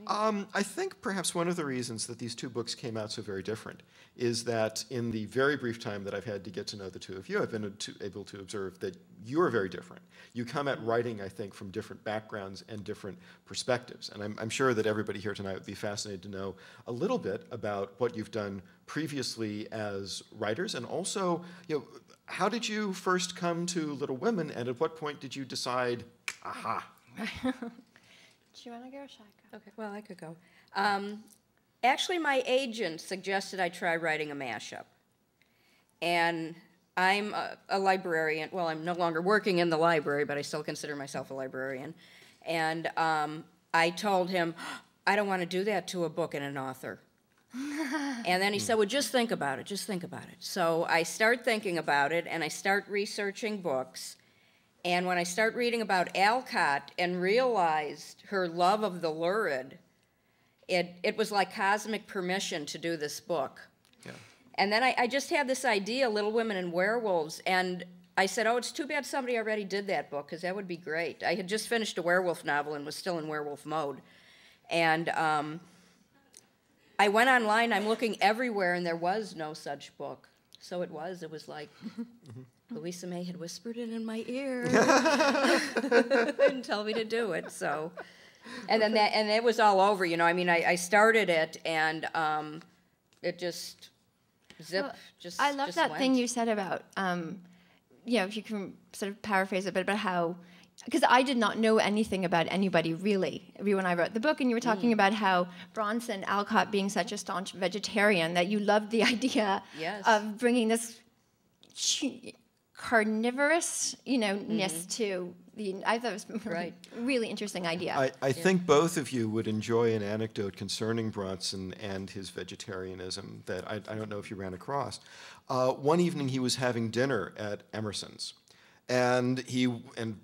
I think perhaps one of the reasons that these two books came out so very different is that in the very brief time that I've had to get to know the two of you, I've been able to observe that you are very different. You come at writing, I think, from different backgrounds and different perspectives. And I'm sure that everybody here tonight would be fascinated to know a little bit about what you've done previously as writers, and also, how did you first come to Little Women, and at what point did you decide, aha? Do you want to go or should I go? Okay, well, I could go. Actually, my agent suggested I try writing a mashup. And I'm a librarian. Well, I'm no longer working in the library, but I still consider myself a librarian. And I told him, I don't want to do that to a book and an author. And then he said, well, just think about it, just think about it. So I start thinking about it, and I start researching books. And when I start reading about Alcott and realized her love of the lurid, it was like cosmic permission to do this book. Yeah. And then I just had this idea, Little Women and Werewolves, and I said, oh, it's too bad somebody already did that book, because that would be great. I had just finished a werewolf novel and was still in werewolf mode. And I went online, I'm looking everywhere, and there was no such book. So it was like... Louisa May had whispered it in my ear and told me to do it. So, and then it was all over. I mean, I started it, and it just zip. Well, just I love just that went. thing you said about if you can sort of paraphrase a bit about how, because I did not know anything about anybody really when I wrote the book, and you were talking about how Bronson Alcott being such a staunch vegetarian that you loved the idea of bringing this carnivorous, ness to the. I thought it was a really interesting idea. I think both of you would enjoy an anecdote concerning Bronson and his vegetarianism that I don't know if you ran across. One evening he was having dinner at Emerson's, and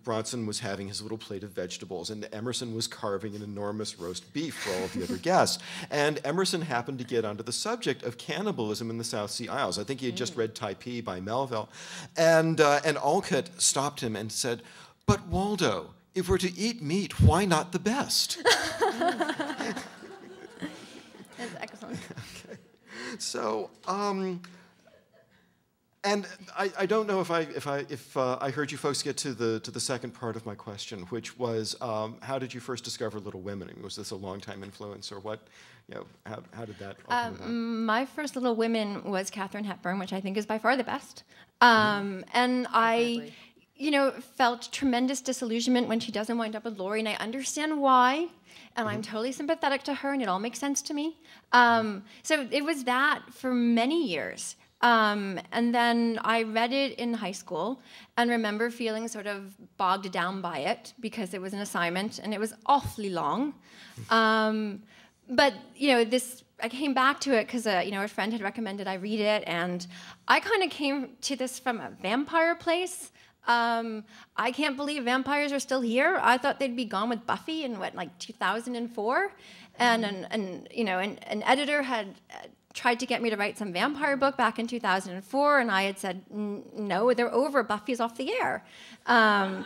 Bronson was having his little plate of vegetables, and Emerson was carving an enormous roast beef for all of the other guests. And Emerson happened to get onto the subject of cannibalism in the South Sea Isles. I think he had just read Typee by Melville. And Alcott stopped him and said, but Waldo, if we're to eat meat, why not the best? That's excellent. Okay. So, and I don't know if I heard you folks get to the second part of my question, which was how did you first discover Little Women? Was this a long-time influence, or what? How did that? My first Little Women was Katharine Hepburn, which I think is by far the best. And I, felt tremendous disillusionment when she doesn't wind up with Laurie, and I understand why. And I'm totally sympathetic to her, and it all makes sense to me. So it was that for many years. And then I read it in high school and remember feeling sort of bogged down by it because it was an assignment and it was awfully long. But, I came back to it because, a friend had recommended I read it, and I kind of came to this from a vampire place. I can't believe vampires are still here. I thought they'd be gone with Buffy in, 2004? And an editor had... tried to get me to write some vampire book back in 2004, and I had said, no, they're over, Buffy's off the air. And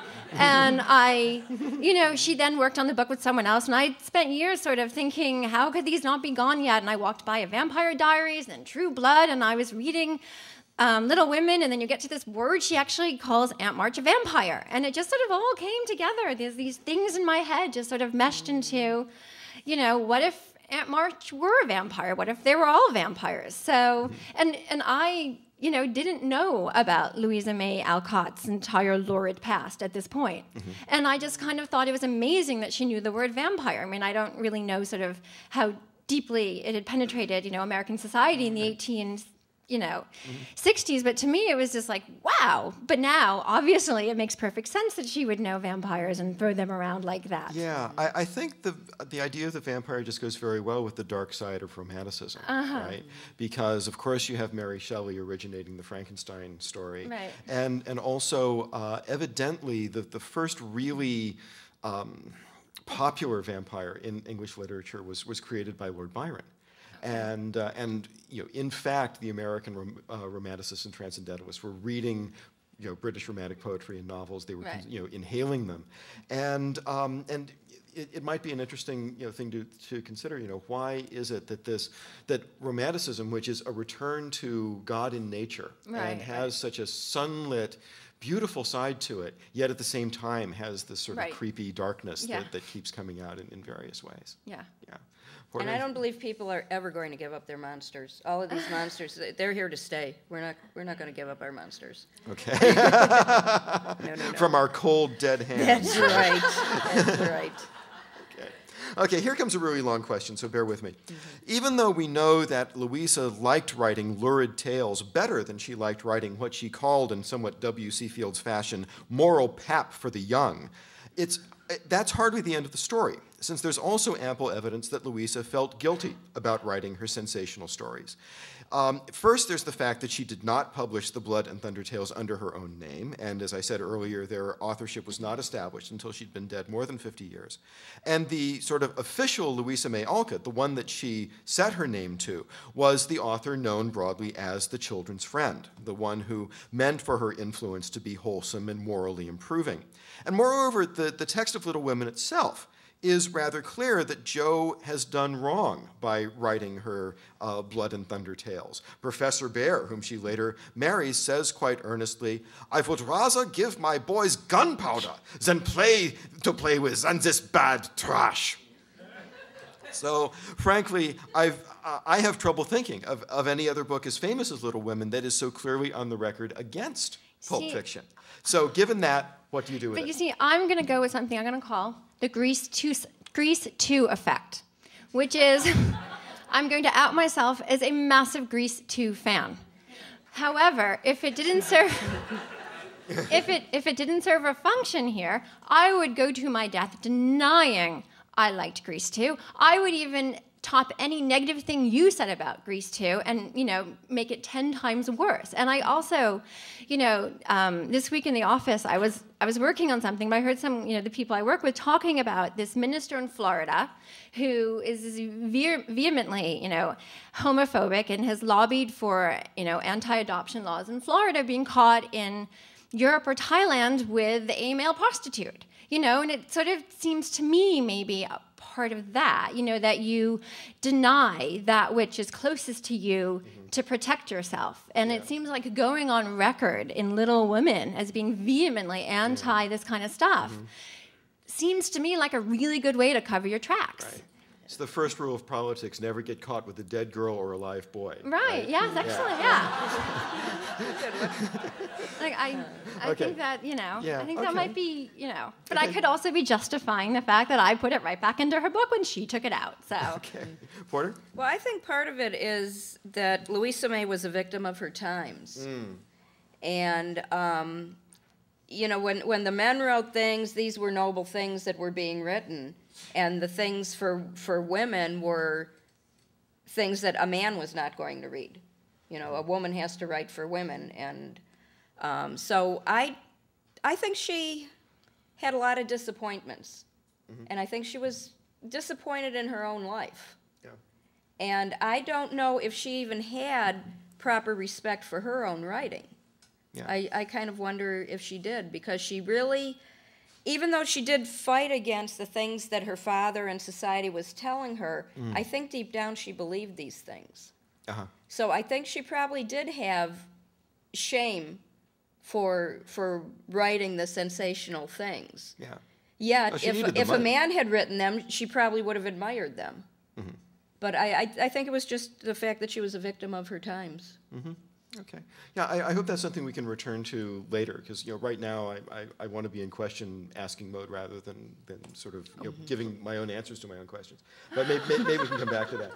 she then worked on the book with someone else, and I spent years sort of thinking, how could these not be gone yet? And I walked by a Vampire Diaries and True Blood, and I was reading Little Women, and then you get to this word she actually calls Aunt March a vampire. And it just sort of all came together. There's these things in my head just sort of meshed into, what if Aunt March were a vampire? What if they were all vampires? So, and I, didn't know about Louisa May Alcott's entire lurid past at this point. And I just kind of thought it was amazing that she knew the word vampire. I mean, I don't really know sort of how deeply it had penetrated, American society in the 60s, but to me it was just like, wow. But now, obviously, it makes perfect sense that she would know vampires and throw them around like that. Yeah, I think the idea of the vampire just goes very well with the dark side of romanticism, right? Because, of course, you have Mary Shelley originating the Frankenstein story. Right. And also, evidently, the first really popular vampire in English literature was created by Lord Byron. And in fact, the American romanticists and transcendentalists were reading British romantic poetry and novels. They were Right. inhaling them, and it might be an interesting thing to consider. Why is it that romanticism, which is a return to God in nature, and has such a sunlit, beautiful side to it, yet at the same time has this sort of creepy darkness that keeps coming out in various ways. Yeah. Yeah. And I don't believe people are ever going to give up their monsters. All of these monsters, they're here to stay. We're not going to give up our monsters. Okay. No. From our cold, dead hands. That's right. That's right. Okay, here comes a really long question, so bear with me. Even though we know that Louisa liked writing lurid tales better than she liked writing what she called, in somewhat W.C. Fields fashion, moral pap for the young, that's hardly the end of the story, since there's also ample evidence that Louisa felt guilty about writing her sensational stories. First, there's the fact that she did not publish the Blood and Thunder tales under her own name, and as I said earlier, their authorship was not established until she'd been dead more than 50 years. And the sort of official Louisa May Alcott, the one that she set her name to, was the author known broadly as the children's friend, the one who meant for her influence to be wholesome and morally improving. And moreover, the text of Little Women itself is rather clear that Jo has done wrong by writing her Blood and Thunder tales. Professor Bear, whom she later marries, says quite earnestly, "I would rather give my boys gunpowder than play with than this bad trash." So, frankly, I have trouble thinking of any other book as famous as Little Women that is so clearly on the record against pulp fiction. So, given that, what do you do with it? But you see, I'm going to go with something I'm going to call the Grease 2 effect, which is I'm going to out myself as a massive Grease 2 fan. However, if it didn't serve if it didn't serve a function here, I would go to my death denying I liked Grease 2. I would even top any negative thing you said about Grease 2 and, make it 10 times worse. And I also, this week in the office, I was working on something, but I heard some, the people I work with talking about this minister in Florida who is vehemently, homophobic and has lobbied for, anti-adoption laws in Florida, being caught in Europe or Thailand with a male prostitute. And it sort of seems to me maybe a part of that, that you deny that which is closest to you to protect yourself. And it seems like going on record in Little Women as being vehemently anti this kind of stuff seems to me like a really good way to cover your tracks. Right. It's the first rule of politics: never get caught with a dead girl or a live boy. Right. Yes. Excellent. Like I think that I think that might be but I could also be justifying the fact that I put it right back into her book when she took it out. So. Okay. Porter? Well, I think part of it is that Louisa May was a victim of her times, and when the men wrote things, these were noble things that were being written. And the things for women were things that a man was not going to read. A woman has to write for women. And so I think she had a lot of disappointments. And I think she was disappointed in her own life. Yeah. And I don't know if she even had proper respect for her own writing. Yeah. I kind of wonder if she did, because she really... Even though she did fight against the things that her father and society was telling her, I think deep down she believed these things. So I think she probably did have shame for writing the sensational things. Yeah. Yet, if a man had written them, she probably would have admired them. But I think it was just the fact that she was a victim of her times. Okay. Yeah, I hope that's something we can return to later, because right now I want to be in question asking mode rather than sort of giving my own answers to my own questions. But maybe we can come back to that.